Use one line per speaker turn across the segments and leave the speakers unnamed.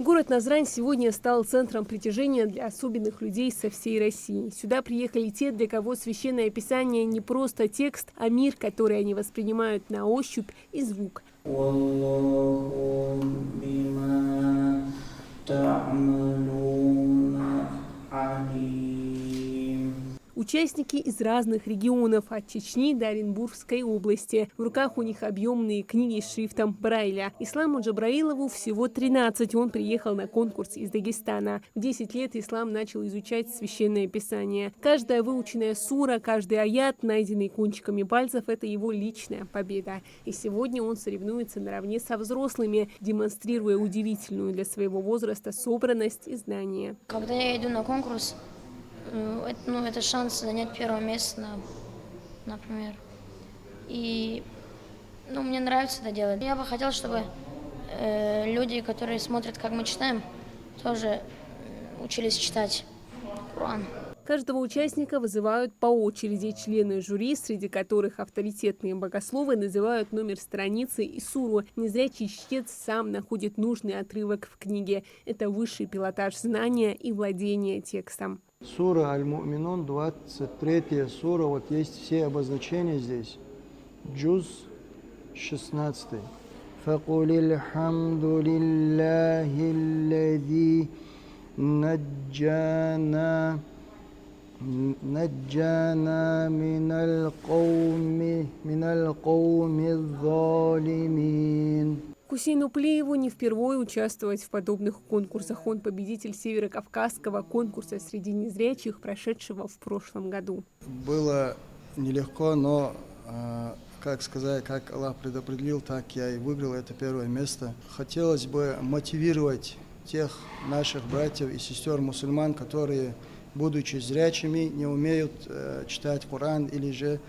Город Назрань сегодня стал центром притяжения для особенных людей со всей России. Сюда приехали те, для кого священное писание не просто текст, а мир, который они воспринимают на ощупь и звук. Участники из разных регионов, от Чечни до Оренбургской области. В руках у них объемные книги с шрифтом Брайля. Исламу Джабраилову всего 13. Он приехал на конкурс из Дагестана. В 10 лет Ислам начал изучать священное писание. Каждая выученная сура, каждый аят, найденный кончиками пальцев – это его личная победа. И сегодня он соревнуется наравне со взрослыми, демонстрируя удивительную для своего возраста собранность и знания.
Когда я иду на конкурс, это шанс занять первое место, например. И мне нравится это делать. Я бы хотел, чтобы люди, которые смотрят, как мы читаем, тоже учились читать Коран.
Каждого участника вызывают по очереди члены жюри, среди которых авторитетные богословы называют номер страницы и суру. Незрячий чтец сам находит нужный отрывок в книге. Это высший пилотаж знания и владения текстом.
Сура Аль-Му'минун, 23 сура, вот есть все обозначения здесь. Джуз 16. Факулил хамду лилляхи аллази наджана минал кауми залимин.
Кусейну Плееву не впервые участвовать в подобных конкурсах. Он победитель Северокавказского конкурса среди незрячих, прошедшего в прошлом году.
Было нелегко, но, как Аллах предопределил, так я и выиграл это первое место. Хотелось бы мотивировать тех наших братьев и сестер мусульман, которые, будучи зрячими, не умеют читать Коран или же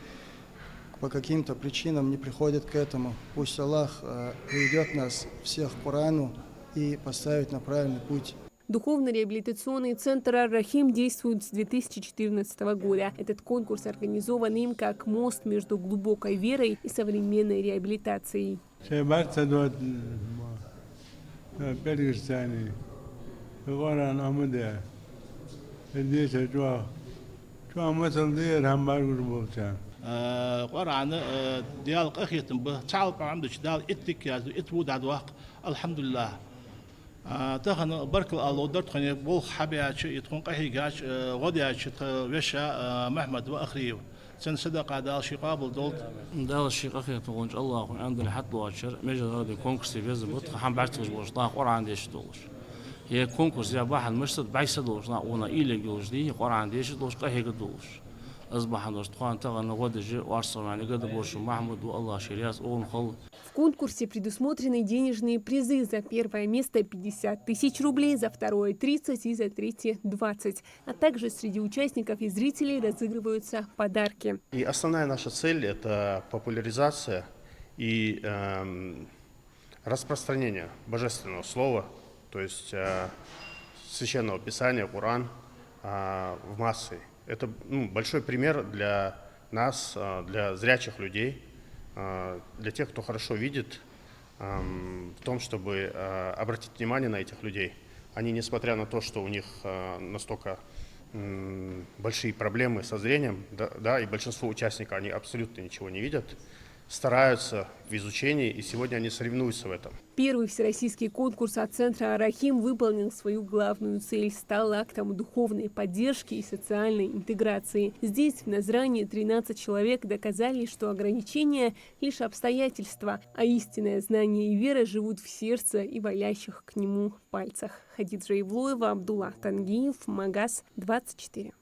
по каким-то причинам не приходят к этому. Пусть Аллах приведет нас всех к Корану и поставит на правильный путь.
Духовно-реабилитационный центр Ар-Рахим действует с 2014 года. Этот конкурс организован им как мост между глубокой верой и современной реабилитацией.
قرآن ديال أخيتم به تعال قرآن دش دال إتك يا إتود عدواق الحمد لله تخن برك الله درت خني بول حبياتش يتخون قهيجاش غدياتش وشا محمد وأخريه سن صدق دال شقابل دولت
دال الشيخ أخي تقولش الله عند الحد واشر مجد هذا كونكرس بيز بط خم بعتش وش طاق قرآن ديش دولش هي كونكرس يا واحد مشتد بعيس دولش ناقونا إيلك دولش دي قرآن ديش دولش قهيج دولش В
конкурсе предусмотрены денежные призы. За первое место 50 тысяч рублей, за второе 30 и за третье 20. А также среди участников и зрителей разыгрываются подарки.
И основная наша цель – это популяризация и распространение божественного слова, то есть священного писания, Коран, в массы. Это большой пример для нас, для зрячих людей, для тех, кто хорошо видит, в том, чтобы обратить внимание на этих людей. Они, несмотря на то, что у них настолько большие проблемы со зрением, да, и большинство участников, они абсолютно ничего не видят, стараются в изучении, и сегодня они соревнуются в этом.
Первый всероссийский конкурс от центра Ар-Рахим выполнил свою главную цель, стал актом духовной поддержки и социальной интеграции. Здесь, в Назране, 13 человек доказали, что ограничения – лишь обстоятельства, а истинное знание и вера живут в сердце и валящих к нему пальцах. Хадиджа Ивлоева, Абдуллах Тангиев, Магаз, 24.